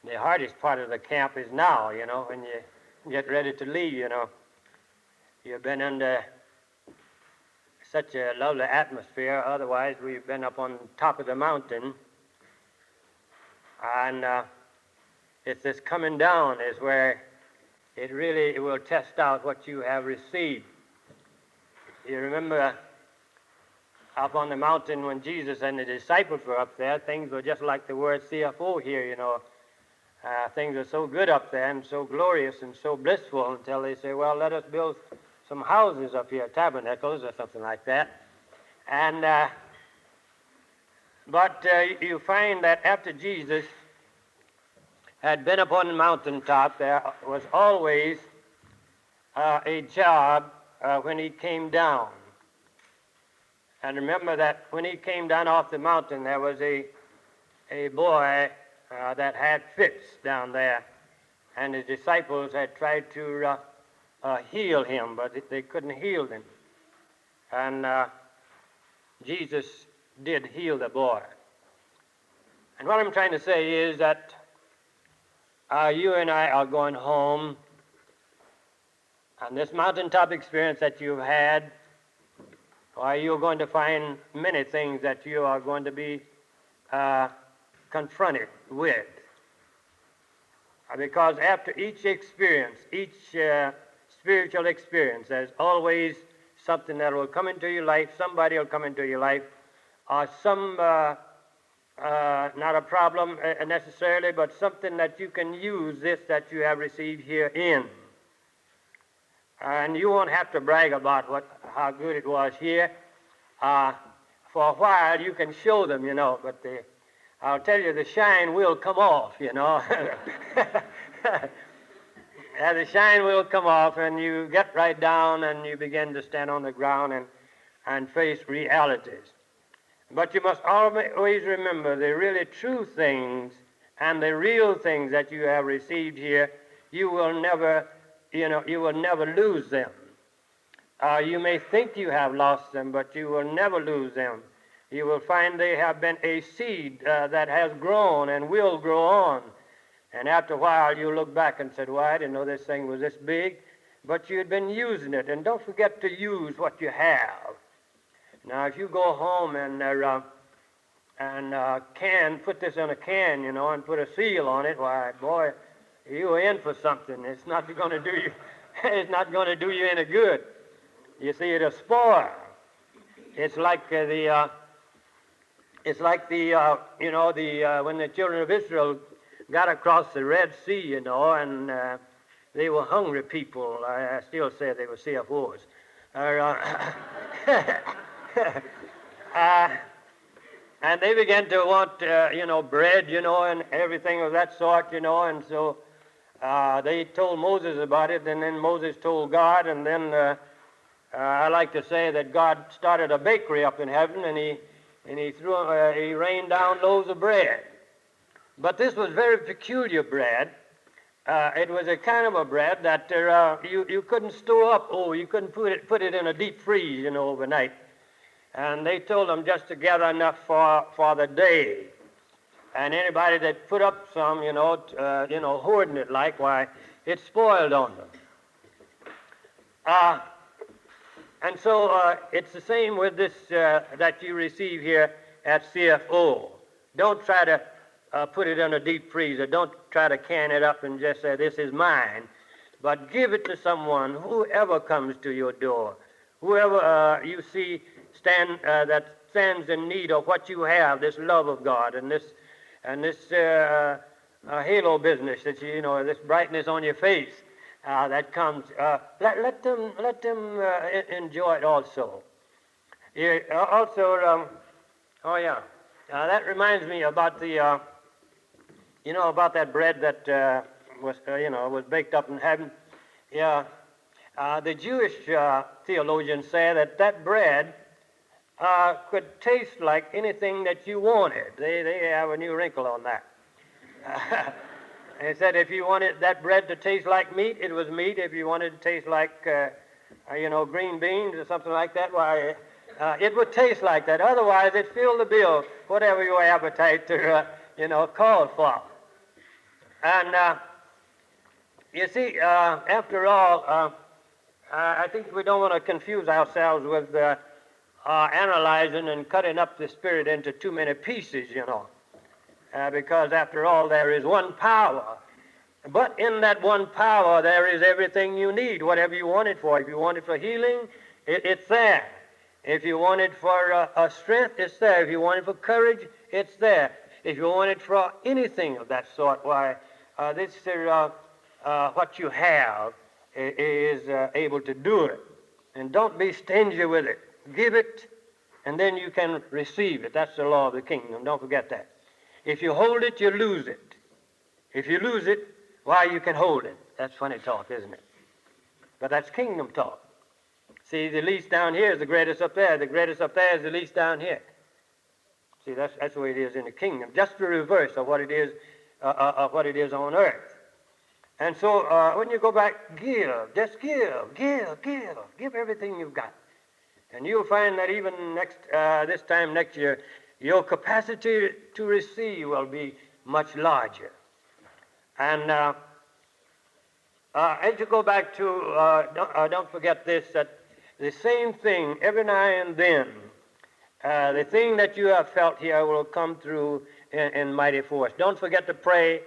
the hardest part of the camp is now, when you get ready to leave, You've been under such a lovely atmosphere. Otherwise, we've been up on top of the mountain. And it's this coming down is where it really will test out what you have received. You remember up on the mountain when Jesus and the disciples were up there, things were just like the word CFO here, Things are so good up there and so glorious and so blissful until they say, well, let us build some houses up here, tabernacles or something like that. And but you find that after Jesus had been upon the mountaintop, there was always a job when he came down. And remember that when he came down off the mountain, there was a boy that had fits down there. And his disciples had tried to heal him, but they couldn't heal him. And Jesus did heal the boy. And what I'm trying to say is that you and I are going home, and this mountaintop experience that you've had, you're going to find many things that you are going to be confronted with. Because after each experience, each spiritual experience, there's always something that will come into your life, somebody will come into your life, or some, not a problem necessarily, but something that you can use this that you have received here in. And you won't have to brag about how good it was here. For a while you can show them, but I'll tell you, the shine will come off, And the shine will come off, and you get right down and you begin to stand on the ground and face realities. But you must always remember the really true things and the real things that you have received here. You will never lose them. You may think you have lost them, but you will never lose them. You will find they have been a seed that has grown and will grow on. And after a while, you look back and said, well, I didn't know this thing was this big, but you'd been using it. And don't forget to use what you have. Now, if you go home and put this in a can, and put a seal on it, why, boy, you're in for something. It's not going to do you. It's not going to do you any good. You see, it'll spoil. It's like when the children of Israel got across the Red Sea, and they were hungry people. I still say they were CFOs. And they began to want, bread, and everything of that sort, and so they told Moses about it, and then Moses told God, and then I like to say that God started a bakery up in heaven, and he rained down loaves of bread. But this was very peculiar bread. It was a kind of a bread that you couldn't store up. You couldn't put it in a deep freeze, overnight. And they told them just to gather enough for the day. And anybody that put up some, hoarding it why, it spoiled on them. And so it's the same with this that you receive here at CFO. Don't try to put it in a deep freezer. Don't try to can it up and just say, this is mine. But give it to someone, whoever comes to your door, whoever you see that stands in need of what you have, this love of God and this halo business that this brightness on your face that comes. Let them enjoy it also. That reminds me about the about that bread that was baked up in heaven. The Jewish theologians say that bread could taste like anything that you wanted. They have a new wrinkle on that. They said if you wanted that bread to taste like meat, it was meat. If you wanted it to taste like, green beans or something like that, why, it would taste like that. Otherwise, it filled the bill, whatever your appetite called for. And you see, after all, I think we don't want to confuse ourselves with analyzing and cutting up the Spirit into too many pieces, because after all, there is one power. But in that one power, there is everything you need, whatever you want it for. If you want it for healing, it's there. If you want it for strength, it's there. If you want it for courage, it's there. If you want it for anything of that sort, why, this is what you have is able to do it. And don't be stingy with it. Give it, and then you can receive it. That's the law of the kingdom. Don't forget that. If you hold it, you lose it. If you lose it, why, you can hold it. That's funny talk, isn't it? But that's kingdom talk. See, the least down here is the greatest up there. The greatest up there is the least down here. See, that's the way it is in the kingdom. Just the reverse of what it is on earth. And so when you go back, give. Just give everything you've got. And you'll find that even this time next year, your capacity to receive will be much larger. And as you go back to, don't forget this, that the same thing every now and then, the thing that you have felt here will come through in mighty force. Don't forget to pray.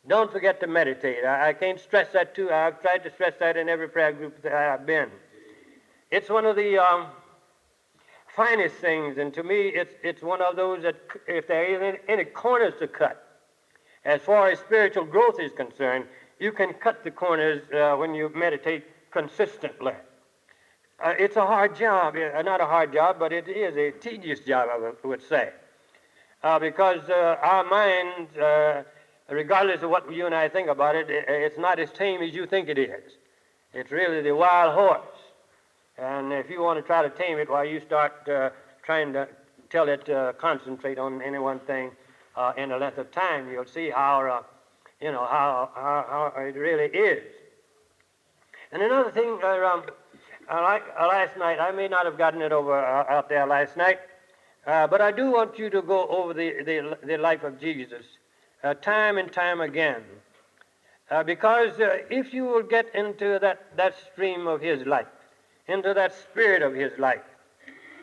Don't forget to meditate. I can't stress that too. I've tried to stress that in every prayer group that I've been. It's one of the finest things, and to me, it's one of those that if there isn't any corners to cut, as far as spiritual growth is concerned, you can cut the corners when you meditate consistently. It's a hard job, not a hard job, but it is a tedious job, I would say, because our minds, regardless of what you and I think about it, it's not as tame as you think it is. It's really the wild horse. And if you want to try to tame it, while you start trying to tell it to concentrate on any one thing in a length of time, you'll see how it really is. And another thing, last night, I may not have gotten it over out there last night, but I do want you to go over the life of Jesus time and time again, because if you will get into that stream of his life, into that spirit of his life,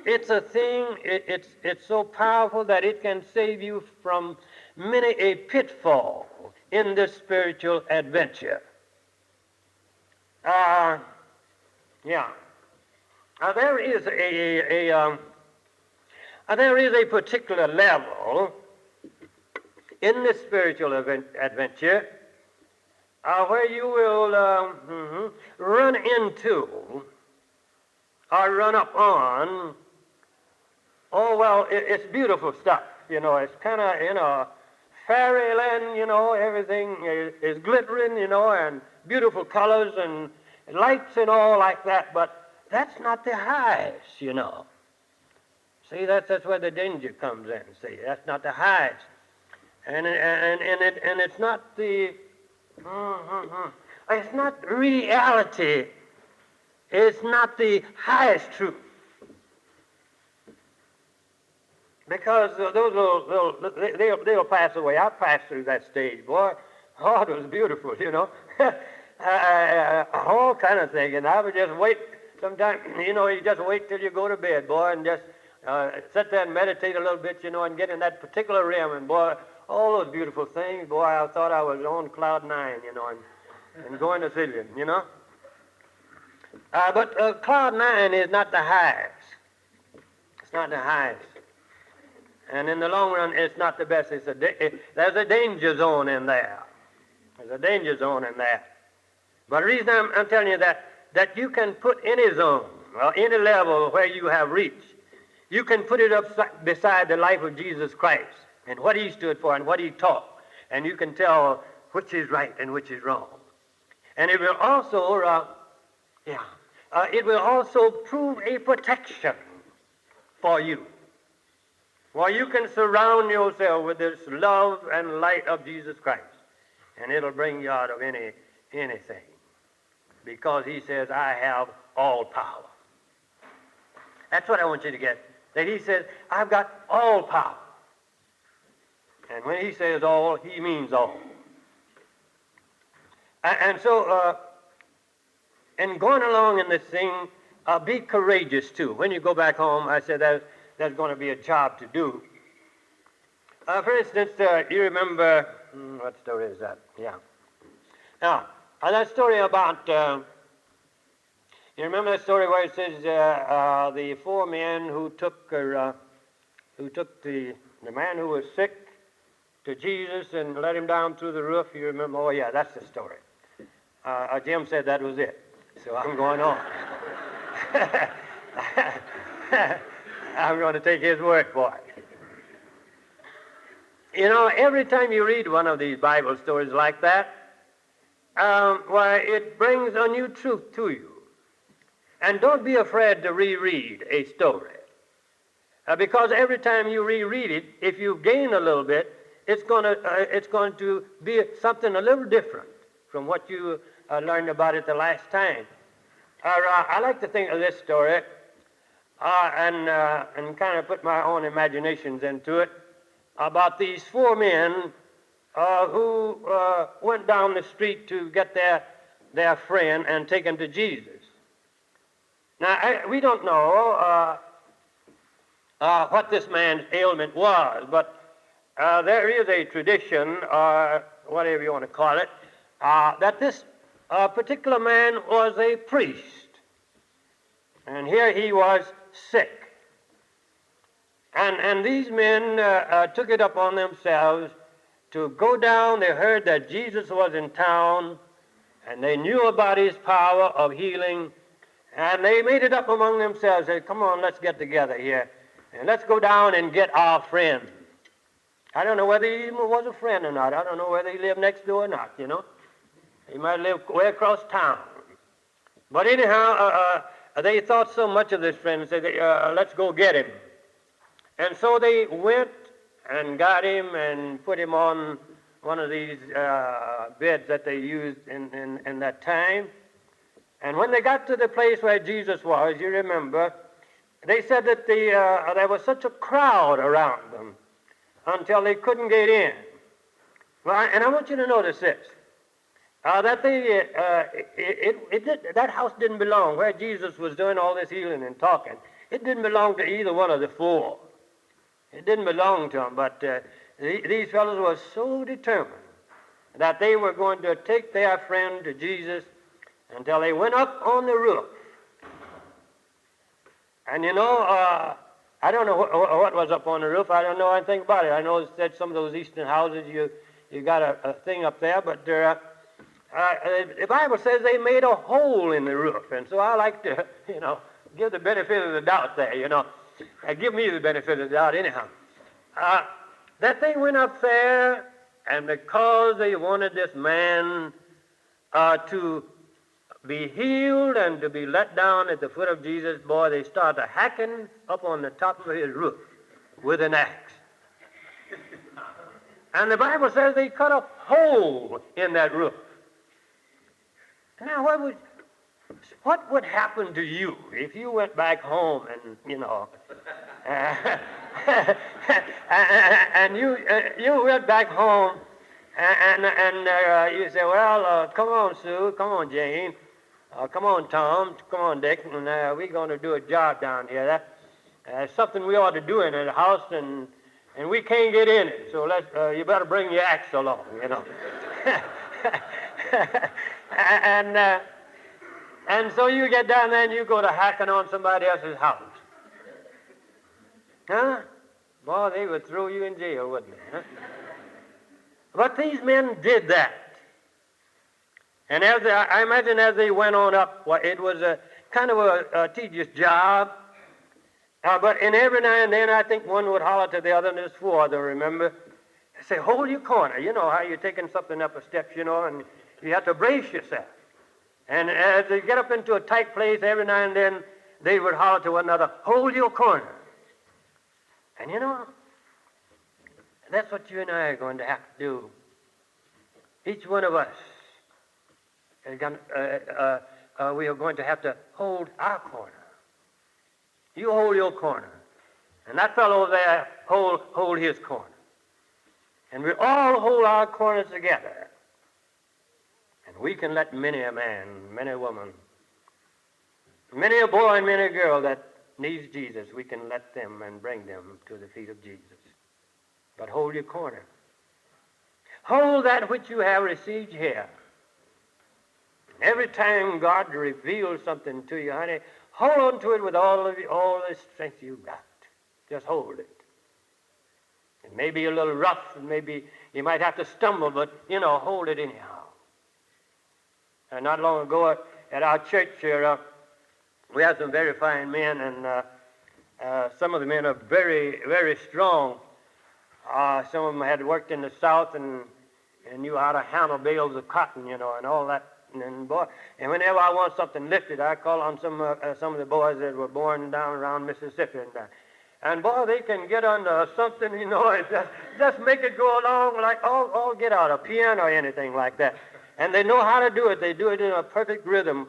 it's a thing, it's so powerful that it can save you from many a pitfall in this spiritual adventure. There is a particular level in this spiritual adventure where you will run into or run up on, it's beautiful stuff. It's kind of, fairyland, everything is glittering, and beautiful colors and lights and all like that, but that's not the highest, See, that's where the danger comes in, see. That's not the highest. And it's not the, it's not reality. It's not the highest truth. Because those they'll pass away. I passed through that stage, boy. Oh, it was beautiful, all kind of thing. And I would just wait. Sometimes, you just wait till you go to bed, boy, and just sit there and meditate a little bit, and get in that particular realm. And boy, all those beautiful things, boy, I thought I was on cloud 9, and going to Zillion, But cloud 9 is not the highest. It's not the highest. And in the long run, it's not the best. There's a danger zone in there. There's a danger zone in there. But the reason I'm telling you that you can put any zone, or any level where you have reached, you can put it up beside the life of Jesus Christ and what he stood for and what he taught. And you can tell which is right and which is wrong. And it will also, it will also prove a protection for you. Well, you can surround yourself with this love and light of Jesus Christ, and it'll bring you out of anything. Because he says, I have all power. That's what I want you to get. That he says, I've got all power. And when he says all, he means all. And so, in going along in this thing, be courageous too. When you go back home, I said there's going to be a job to do. For instance, you remember, what story is that? Yeah. Now, that story about, you remember that story where it says the four men who took the man who was sick to Jesus and let him down through the roof? You remember? Oh, yeah, that's the story. Jim said that was it, so I'm going on. I'm going to take his word for it. You know, every time you read one of these Bible stories like that, why, it brings a new truth to you. And don't be afraid to reread a story. Because every time you reread it, if you gain a little bit, it's going to be something a little different from what you learned about it the last time. I like to think of this story and kind of put my own imaginations into it about these four men who went down the street to get their friend and take him to Jesus. Now, we don't know what this man's ailment was, but there is a tradition, or whatever you want to call it, that this particular man was a priest. And here he was sick. And these men took it upon themselves to go down. They heard that Jesus was in town, and they knew about his power of healing, and they made it up among themselves. They said, come on, let's get together here, and let's go down and get our friend. I don't know whether he even was a friend or not. I don't know whether he lived next door or not, you know. He might live way across town. But anyhow, they thought so much of this friend and said, let's go get him. And so they went and got him and put him on one of these beds that they used in that time. And when they got to the place where Jesus was, you remember, they said that there was such a crowd around them until they couldn't get in. Well, and I want you to notice this, that that house didn't belong, where Jesus was doing all this healing and talking. It didn't belong to either one of the four. It didn't belong to them, but these fellows were so determined that they were going to take their friend to Jesus until they went up on the roof. And you know, I don't know what was up on the roof. I don't know anything about it. I know that some of those eastern houses, you got a thing up there, but the Bible says they made a hole in the roof. And so I like to, you know, give the benefit of the doubt there, you know. Give me the benefit of the doubt anyhow. That thing went up there, and because they wanted this man to be healed and to be let down at the foot of Jesus, boy, they started hacking up on the top of his roof with an axe. And the Bible says they cut a hole in that roof. Now, what would happen to you if you went back home and, you know, and you went back home and you say, well, come on, Sue, come on, Jane, come on, Tom, come on, Dick, and we're going to do a job down here. That's something we ought to do in the house, and we can't get in it, so you better bring your axe along, you know. And so you get down there and you go to hacking on somebody else's house. Huh? Boy, they would throw you in jail, wouldn't they? Huh? But these men did that. And I imagine as they went on up, well, it was a kind of a tedious job. But every now and then, I think one would holler to the other, and there's four of them, remember? They say, hold your corner. You know how you're taking something up a step, you know, and you have to brace yourself. And as they get up into a tight place, every now and then, they would holler to one another, hold your corner. And you know, that's what you and I are going to have to do. Each one of us, we are going to have to hold our corner. You hold your corner. And that fellow over there, hold his corner. And we all hold our corners together. And we can let many a man, many a woman, many a boy and many a girl that needs Jesus, we can let them and bring them to the feet of Jesus. But hold your corner. Hold that which you have received here. Every time God reveals something to you, honey, hold on to it with all the strength you've got. Just hold it. It may be a little rough, and maybe you might have to stumble, but, hold it anyhow. And not long ago at our church here, we had some very fine men, and some of the men are very, very strong. Some of them had worked in the South and knew how to handle bales of cotton, and all that. And whenever I want something lifted, I call on some of the boys that were born down around Mississippi, and boy, they can get under something, and just make it go along like all get out, a piano or anything like that. And they know how to do it. They do it in a perfect rhythm.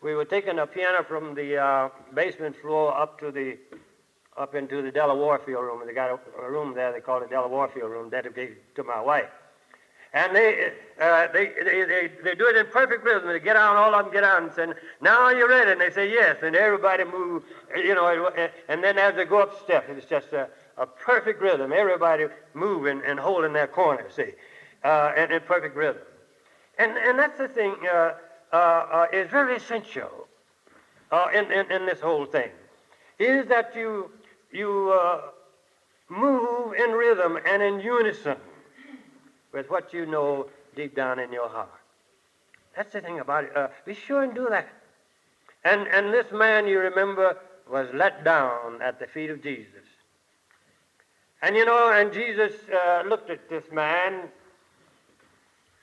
We were taking a piano from the basement floor up into the Della Warfield room. They got a room there they call it Della Warfield room, dedicated to my wife. And they do it in perfect rhythm. They get out, all of them get out and say, "Now are you ready?" And they say, "Yes." And everybody move, and then as they go up steps, it's just a perfect rhythm. Everybody moving and holding their corner, see, and in perfect rhythm. And that's the thing is very essential in this whole thing, is that you move in rhythm and in unison with what you know deep down in your heart. That's the thing about it. Be sure and do that. And this man, you remember, was let down at the feet of Jesus. And and Jesus looked at this man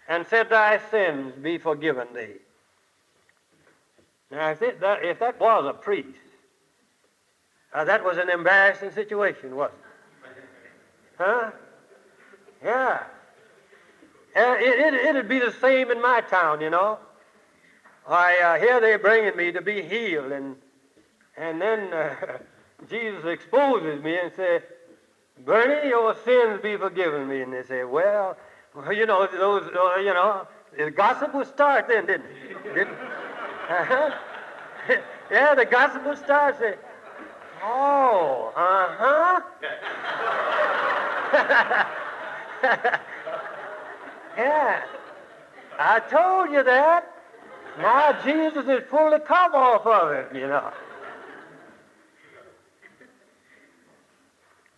and said, "Thy sins be forgiven thee." Now, if that was a priest, that was an embarrassing situation, wasn't it? Huh? Yeah. It'd be the same in my town, Here they're bringing me to be healed, and then Jesus exposes me and says, "Bernie, your sins be forgiven me." And they say, "Well, the gossip would start then, didn't it? Yeah, the gossip would start. Say, "Oh, yeah, I told you that. Now Jesus is pulling the cover off of it,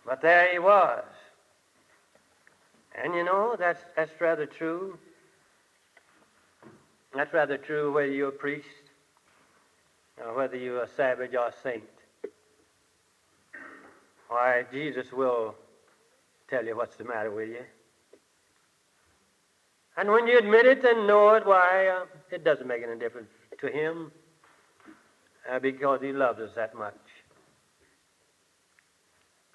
But there he was. And that's rather true. That's rather true whether you're a priest or whether you're a savage or a saint. Why, Jesus will tell you what's the matter with you. And when you admit it and know it, why, it doesn't make any difference to him because he loves us that much.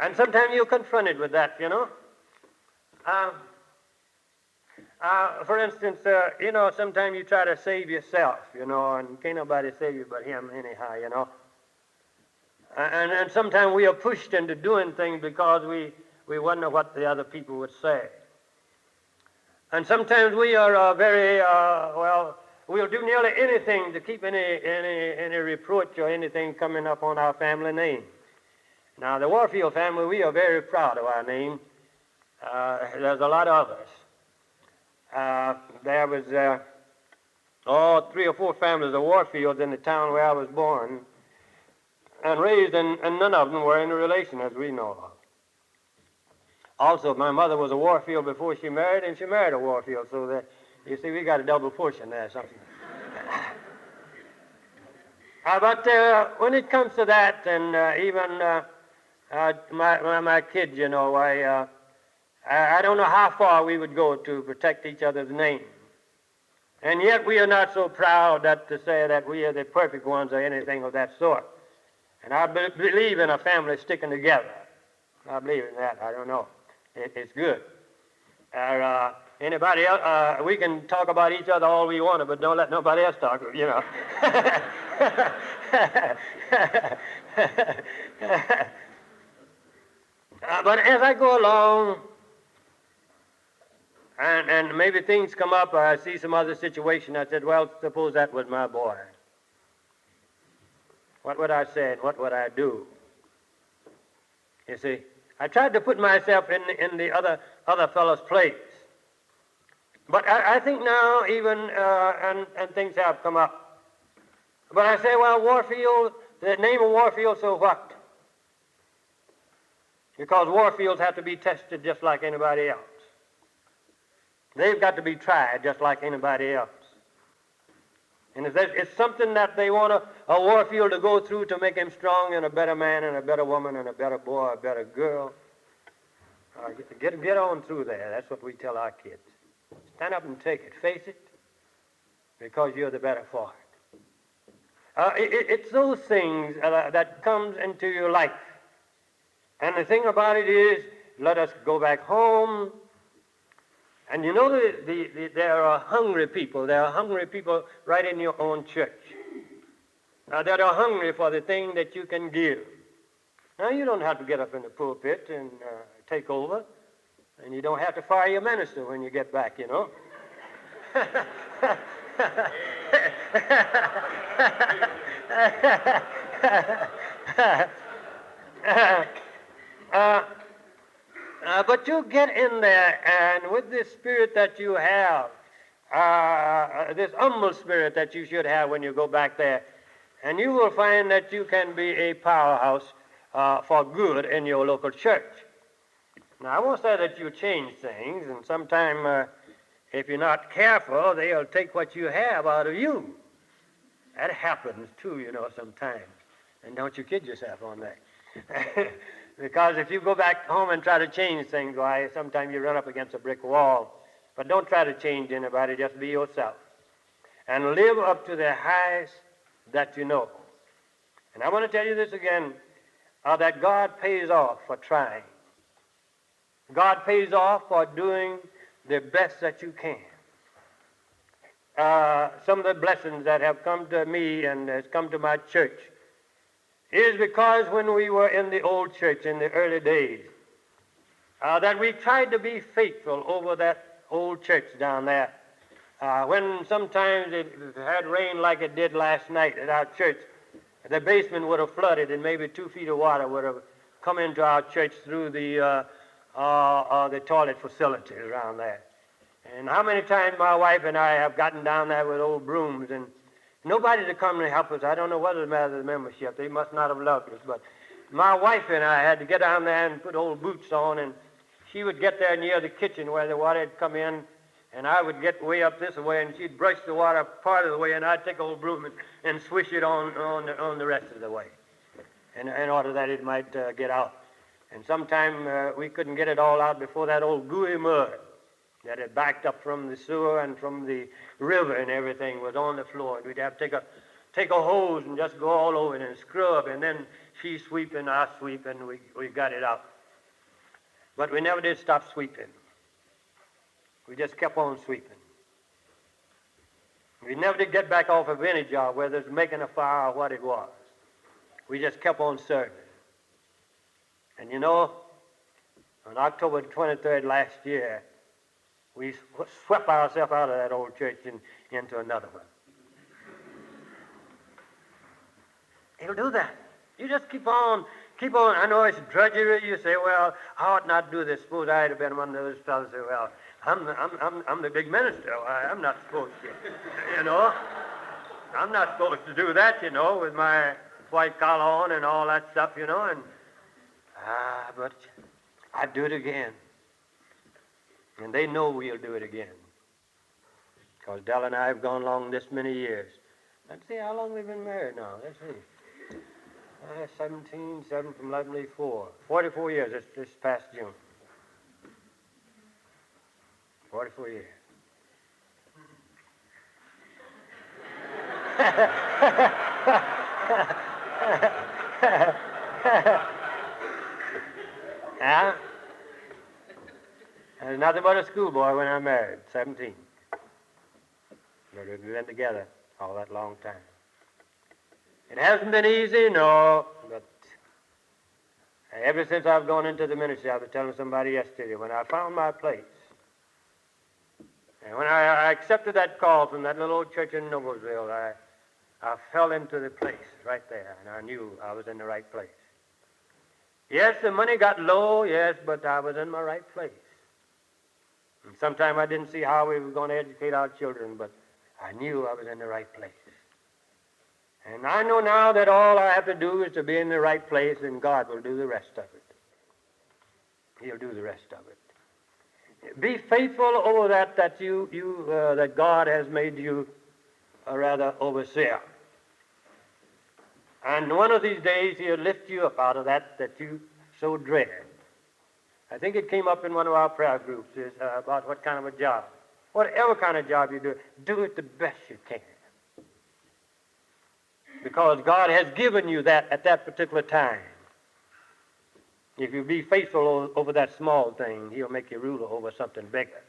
And sometimes you're confronted with that, For instance, sometimes you try to save yourself, and can't nobody save you but him anyhow, And sometimes we are pushed into doing things because we wonder what the other people would say. And sometimes we are we'll do nearly anything to keep any reproach or anything coming up on our family name. Now, the Warfield family, we are very proud of our name. There's a lot of us. There was 3 or 4 families of Warfields in the town where I was born and raised, and none of them were any relation as we know of. Also, my mother was a Warfield before she married, and she married a Warfield, so that, you see, we got a double portion there, something. But when it comes to that, and even my kids, I don't know how far we would go to protect each other's name. And yet we are not so proud to say that we are the perfect ones or anything of that sort. And I believe in a family sticking together. I believe in that. I don't know. It's good. Anybody else, we can talk about each other all we want, but don't let nobody else talk, But as I go along, And maybe things come up, or I see some other situation. I said, well, suppose that was my boy. What would I say and what would I do? You see, I tried to put myself in the other fellow's place. But I think now even, and things have come up. But I say, well, Warfield, the name of Warfield, so what? Because Warfields have to be tested just like anybody else. They've got to be tried just like anybody else. And if it's something that they want a Warfield to go through to make him strong and a better man and a better woman and a better boy, a better girl, get on through there. That's what we tell our kids. Stand up and take it. Face it, because you're the better for it. It's those things that comes into your life. And the thing about it is, let us go back home. And you know, there are hungry people. There are hungry people right in your own church that are hungry for the thing that you can give. Now, you don't have to get up in the pulpit and take over. And you don't have to fire your minister when you get back, you know. But you get in there, and with this spirit that you have, this humble spirit that you should have when you go back there, and you will find that you can be a powerhouse for good in your local church. Now, I won't say that you change things, and sometime, if you're not careful, they'll take what you have out of you. That happens, too, you know, sometimes. And don't you kid yourself on that. Because if you go back home and try to change things, why, sometimes you run up against a brick wall. But don't try to change anybody, just be yourself. And live up to the highest that you know. And I want to tell you this again, that God pays off for trying. God pays off for doing the best that you can. Some of the blessings that have come to me and has come to my church is because when we were in the old church in the early days, that we tried to be faithful over that old church down there. When sometimes it had rained like it did last night at our church, the basement would have flooded and maybe 2 feet of water would have come into our church through the toilet facility around there. And how many times my wife and I have gotten down there with old brooms and nobody to come and help us. I don't know what was the matter with the membership. They must not have loved us. But my wife and I had to get down there and put old boots on, and she would get there near the kitchen where the water had come in, and I would get way up this way, and she'd brush the water part of the way, and I'd take old broom and swish it on the rest of the way, in order that it might get out. And sometime we couldn't get it all out before that old gooey mud that had backed up from the sewer and from the river and everything was on the floor. And we'd have to take a hose and just go all over it and scrub, and then she sweep and I sweep, and we got it out. But we never did stop sweeping. We just kept on sweeping. We never did get back off of any job, whether it's making a fire or what it was. We just kept on serving. And you know, on October 23rd last year, we swept ourselves out of that old church and into another one. He'll do that. You just keep on. I know it's drudgery. You say, well, I ought not do this. Suppose I had been one of those fellows who say, well, I'm the big minister. I'm not supposed to, you know. I'm not supposed to do that, you know, with my white collar on and all that stuff, you know. And but I'd do it again. And they know we'll do it again. Because Dell and I have gone along this many years. Let's see how long we've been married now. Let's see. 17, 7 from 11, 4. 44 years this past June. 44 years. Yeah? I was nothing but a schoolboy when I married, 17. But we've been together all that long time. It hasn't been easy, no, but ever since I've gone into the ministry, I was telling somebody yesterday, when I found my place, And when I accepted that call from that little old church in Noblesville, I fell into the place right there, and I knew I was in the right place. Yes, the money got low, yes, but I was in my right place. And sometimes I didn't see how we were going to educate our children, but I knew I was in the right place. And I know now that all I have to do is to be in the right place, and God will do the rest of it. He'll do the rest of it. Be faithful over that that God has made you a rather overseer. And one of these days He'll lift you up out of that you so dread. I think it came up in one of our prayer groups about what kind of a job. Whatever kind of job you do it the best you can. Because God has given you that at that particular time. If you be faithful over that small thing, He'll make you ruler over something bigger.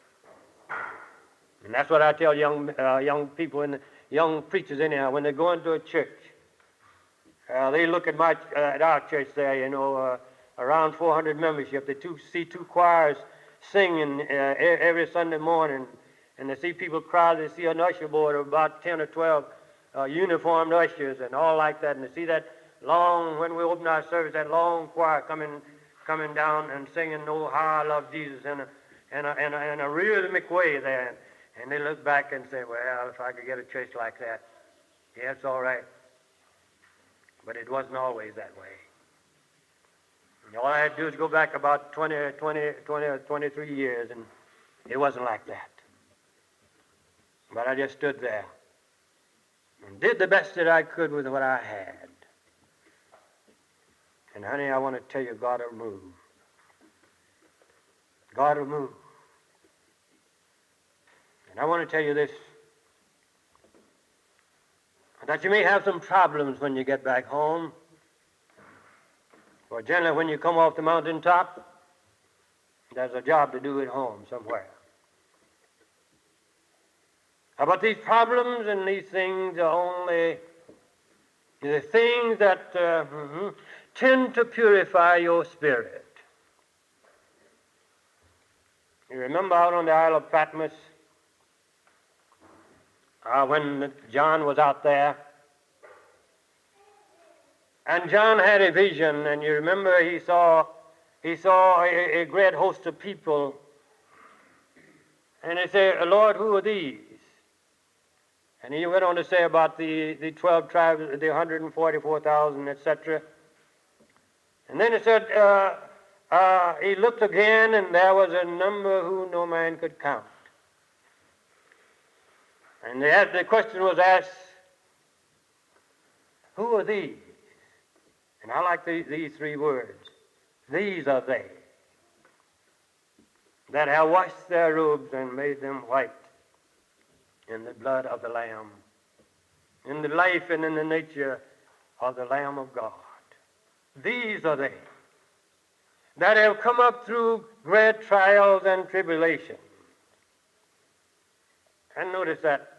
And that's what I tell young people and young preachers anyhow when they go into a church. They look at our church there, around 400 membership. They see two choirs singing every Sunday morning, and they see people crowd. They see an usher board of about 10 or 12 uniformed ushers and all like that, and they see that long, when we open our service, that long choir coming down and singing "Oh, How I Love Jesus" in a rhythmic way there. And they look back and say, well, if I could get a church like that, yeah, it's all right. But it wasn't always that way. And all I had to do is go back about 20 or 23 years, and it wasn't like that. But I just stood there and did the best that I could with what I had. And honey, I want to tell you, God will move. God will move. And I want to tell you this, that you may have some problems when you get back home. For generally, when you come off the mountaintop, there's a job to do at home somewhere. But these problems and these things are only the things that tend to purify your spirit. You remember out on the Isle of Patmos, when John was out there, and John had a vision, and you remember he saw a great host of people, and he said, Lord, who are these? And he went on to say about the 12 tribes, the 144,000, etc. And then he said, he looked again, and there was a number who no man could count. And the question was asked, who are these? And I like these three words. These are they that have washed their robes and made them white in the blood of the Lamb, in the life and in the nature of the Lamb of God. These are they that have come up through great trials and tribulations. And notice that,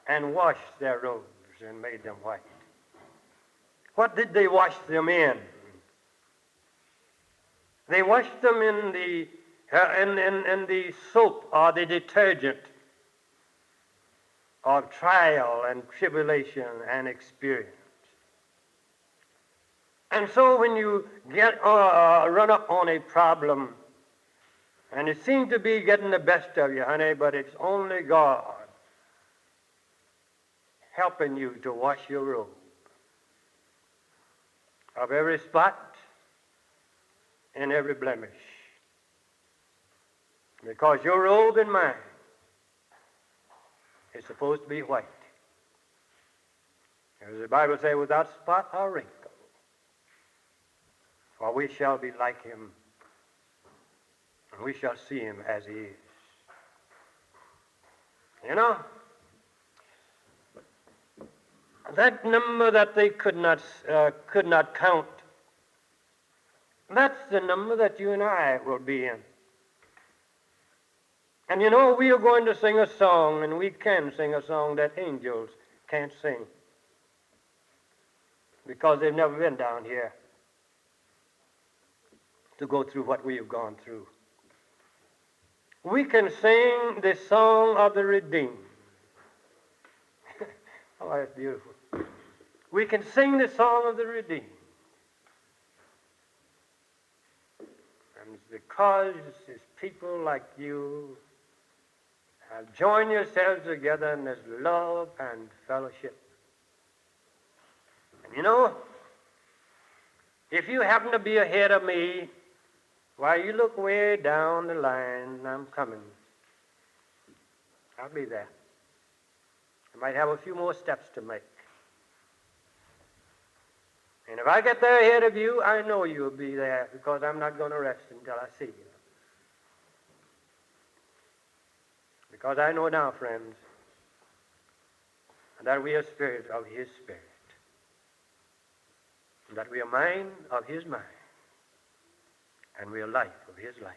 and washed their robes and made them white. What did they wash them in? They washed them in the soap or the detergent of trial and tribulation and experience. And so when you get run up on a problem, and it seems to be getting the best of you, honey, but it's only God helping you to wash your robe of every spot and every blemish. Because your robe and mine is supposed to be white. As the Bible says, without spot or wrinkle. For we shall be like him, and we shall see him as he is. You know, that number that they could not count, that's the number that you and I will be in. And you know, we are going to sing a song, and we can sing a song that angels can't sing, because they've never been down here to go through what we have gone through. we can sing the song of the redeemed. Oh, that's beautiful. We can sing the song of the redeemed. And it's because it's people like you have joined yourselves together in this love and fellowship. And you know, if you happen to be ahead of me, why, you look way down the line, I'm coming. I'll be there. I might have a few more steps to make. And if I get there ahead of you, I know you'll be there, because I'm not going to rest until I see you. Because I know now, friends, that we are spirit of his spirit, and that we are mind of his mind, and we are life of his life.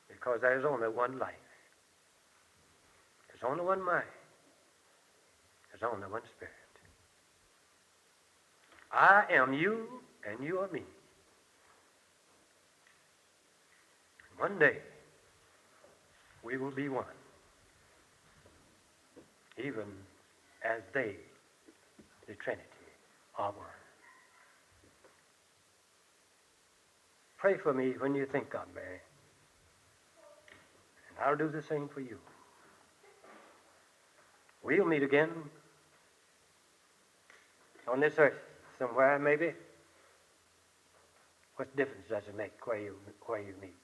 Because there is only one life. There's only one mind. There's only one spirit. I am you, and you are me. One day, we will be one, even as they, the Trinity, are one. Pray for me when you think of me, and I'll do the same for you. We'll meet again on this earth somewhere, maybe. What difference does it make where you meet?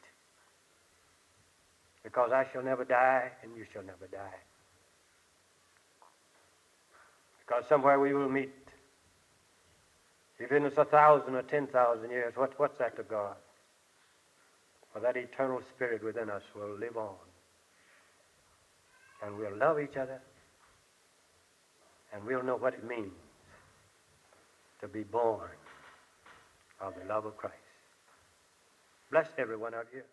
Because I shall never die, and you shall never die. Because somewhere we will meet. Even if it's 1,000 or 10,000 years, what's that to God? For that eternal spirit within us will live on. And we'll love each other. And we'll know what it means to be born of the love of Christ. Bless everyone out here.